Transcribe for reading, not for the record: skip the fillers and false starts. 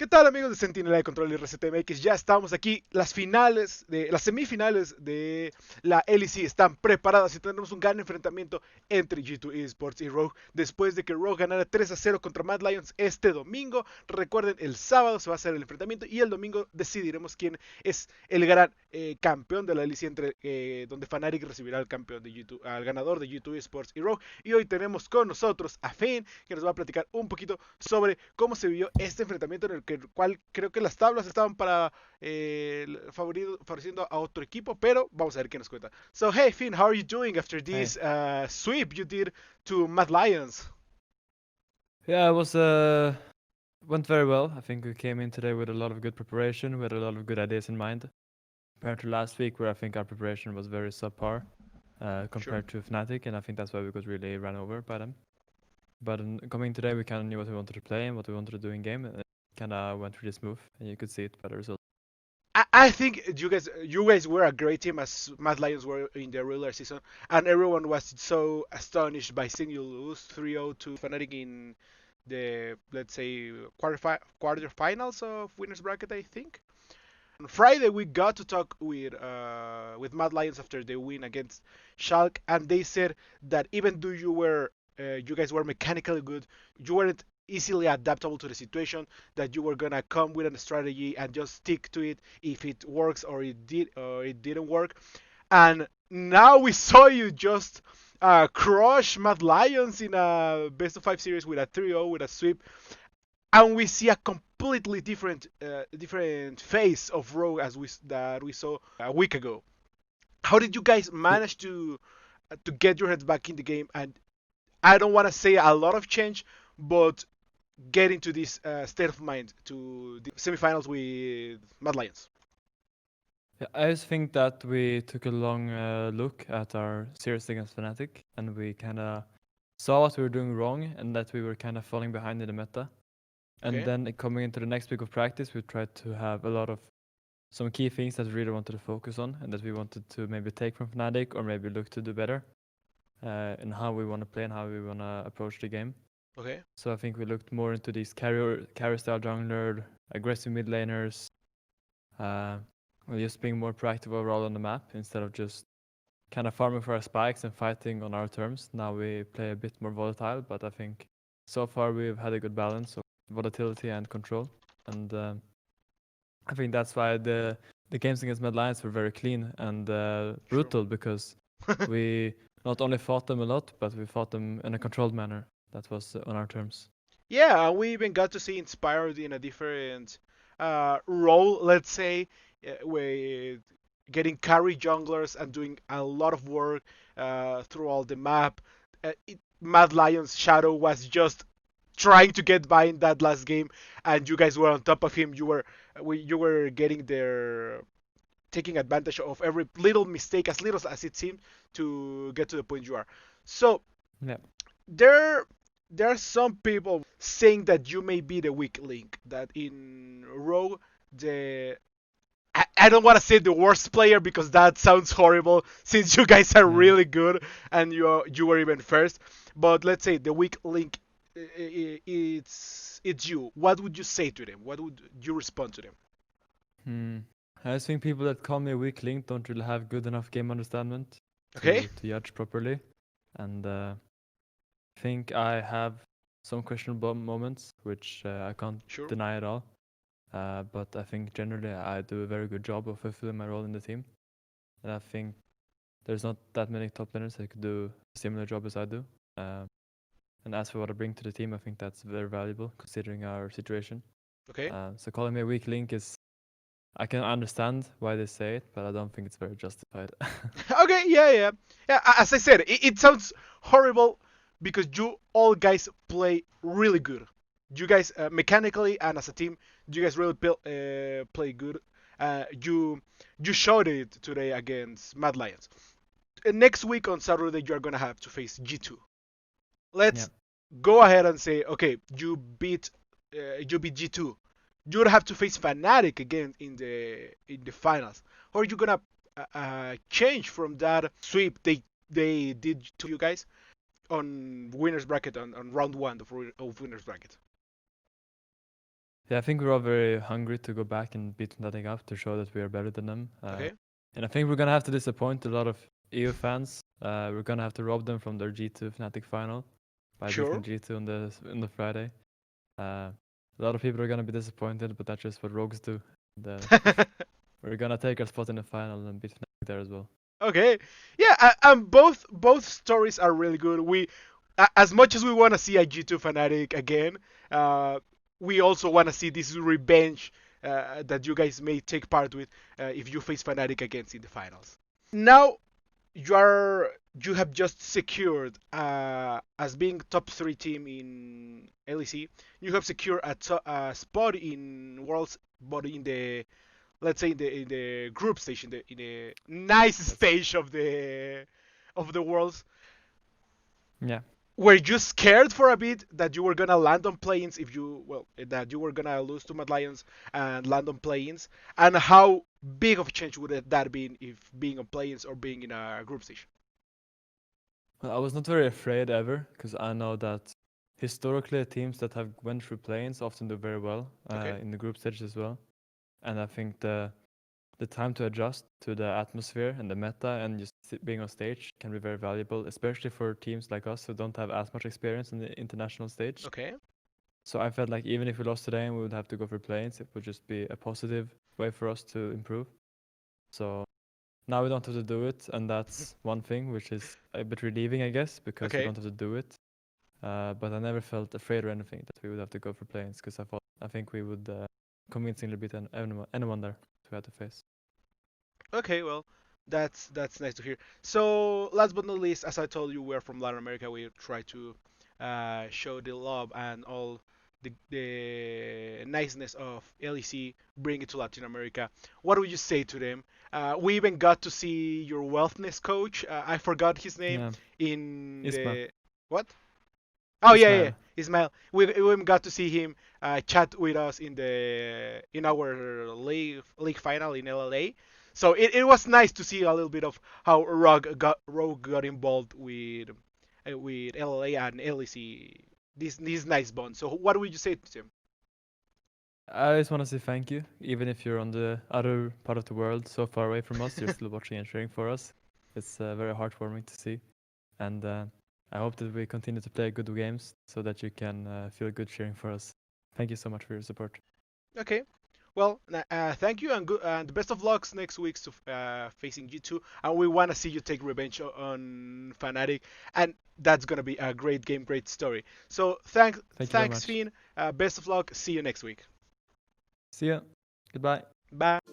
¿Qué tal, amigos de Sentinela de Control y ResetMX? Ya estamos aquí. Las semifinales de la LEC están preparadas y tendremos un gran enfrentamiento entre G2 Esports y Rogue después de que Rogue ganara 3-0 contra Mad Lions este domingo. Recuerden, el sábado se va a hacer el enfrentamiento y el domingo decidiremos quién es el gran campeón de la LEC, donde Fnatic recibirá al campeón de G2, al ganador de G2 Esports y Rogue. Y hoy tenemos con nosotros a Finn, que nos va a platicar un poquito sobre cómo se vivió este enfrentamiento, en el cual creo que las tablas estaban para favoreciendo a otro equipo, pero vamos a ver qué nos cuenta. So, hey Finn, how are you doing after Hey. this sweep you did to Mad Lions? Yeah, it was went very well. I think we came in today with a lot of good preparation. We had a lot of good ideas in mind. Compared to last week, where I think our preparation was very subpar Sure. compared to Fnatic, and I think that's why we got really ran over by them. But coming today, we kind of knew what we wanted to play and what we wanted to do in game, and it kind of went really smooth, and you could see it by the result. I think you guys were a great team, as Mad Lions were in the regular season, and everyone was so astonished by seeing you lose 3-0 to Fnatic in the, let's say, quarterfinals of winners bracket, I think. On Friday, we got to talk with Mad Lions after the win against Schalke, and they said that even though you guys were mechanically good, you weren't easily adaptable to the situation. That you were gonna come with a strategy and just stick to it if it works or it didn't work. And now we saw you just crush Mad Lions in a best of five series with a 3-0 with a sweep, and we see a completely different face of Rogue that we saw a week ago. How did you guys Yeah. manage to get your heads back in the game? And I don't want to say a lot of change, but get into this state of mind to the semifinals with Mad Lions. Yeah, I just think that we took a long look at our series against Fnatic, and we kind of saw what we were doing wrong, and that we were kind of falling behind in the meta. And Okay. then coming into the next week of practice, we tried to have a lot of some key things that we really wanted to focus on and that we wanted to maybe take from Fnatic or maybe look to do better in how we want to play and how we want to approach the game. Okay. So I think we looked more into these carry style jungler, aggressive mid laners, just being more proactive overall on the map instead of just kind of farming for our spikes and fighting on our terms. Now we play a bit more volatile, but I think so far we've had a good balance of volatility and control. And I think that's why the games against Mad Lions were very clean and Sure. brutal, because we not only fought them a lot, but we fought them in a controlled manner that was on our terms. Yeah, we even got to see Inspired in a different role, let's say, with getting carry junglers and doing a lot of work throughout the map. Mad Lion's Shadow was just trying to get by in that last game, and you guys were on top of him. You were getting there, taking advantage of every little mistake, as little as it seemed, to get to the point you are. So Yeah. there there are some people saying that you may be the weak link, that in Rogue, the I don't want to say the worst player because that sounds horrible, since you guys are Yeah. really good and you were even first, but let's say the weak link, it's you. What would you say to them? What would you respond to them? Hmm. I just think people that call me a weak link don't really have good enough game understanding Okay. to judge properly, and I think I have some questionable moments, which I can't Sure. deny at all. But I think generally I do a very good job of fulfilling my role in the team, and I think there's not that many top laners that could do a similar job as I do. And as for what I bring to the team, I think that's very valuable considering our situation. Okay. So calling me a weak link is, I can understand why they say it, but I don't think it's very justified. Okay. Yeah. Yeah. Yeah. As I said, it sounds horrible because you all guys play really good. You guys, mechanically and as a team, you guys really play good. You showed it today against Mad Lions. Next week on Saturday, you are gonna have to face G2. Yeah. Let's go ahead and say, okay, you beat G2. You would have to face Fnatic again in the finals. Or are you gonna change from that sweep they did to you guys on winners bracket, on round one of winners bracket? Yeah, I think we're all very hungry to go back and beat Fnatic up to show that we are better than them. Okay. And I think we're gonna have to disappoint a lot of EU fans. We're gonna have to rob them from their G2 Fnatic final by Sure. beating G2 on the Friday. A lot of people are gonna be disappointed, but that's just what rogues do. We're gonna take our spot in the final and beat Fnatic there as well. Okay. Yeah, both stories are really good. As much as we want to see a G2 Fnatic again, we also want to see this revenge that you guys may take part with if you face Fnatic against in the finals. Now you have just secured as being top 3 team in LEC, you have secured a spot in Worlds, but in the, let's say, in the group stage, in the nice stage of the Worlds. Yeah. Were you scared for a bit that you were gonna land on play-ins if you, well, that you were gonna lose to Mad Lions and land on play-ins? And how big of a change would that been if being on play-ins or being in a group stage? Well, I was not very afraid ever because I know that historically teams that have went through play-ins often do very well Okay. in the group stages as well. And I think the time to adjust to the atmosphere and the meta and just being on stage can be very valuable, especially for teams like us who don't have as much experience in the international stage. Okay. So I felt like even if we lost today and we would have to go for play-ins, it would just be a positive way for us to improve. So now we don't have to do it, and that's one thing which is a bit relieving, I guess, because we Okay. don't have to do it. But I never felt afraid or anything that we would have to go for play-ins because I think we would convincingly beat anyone there we had to face. Okay, well, that's nice to hear. So, last but not least, as I told you, we're from Latin America. We try to show the love and all the niceness of LEC, bring it to Latin America. What would you say to them? We even got to see your wellness coach. I forgot his name Yeah, in Isma, the what? Oh yeah, yeah, Ismail. Ismail. We even got to see him chat with us in our league final in LLA. So it was nice to see a little bit of how Rogue got involved with LLA and LEC. This nice bond. So what would you say to him? I just want to say thank you, even if you're on the other part of the world, so far away from us, you're still watching and cheering for us. It's very heartwarming to see, and I hope that we continue to play good games so that you can feel good cheering for us. Thank you so much for your support. Okay. Well, thank you and good and best of lucks next week to facing G2. And we want to see you take revenge on Fnatic, and that's gonna be a great game, great story. So Thank you very thanks, much. Finn. Best of luck. See you next week. See ya. Goodbye. Bye.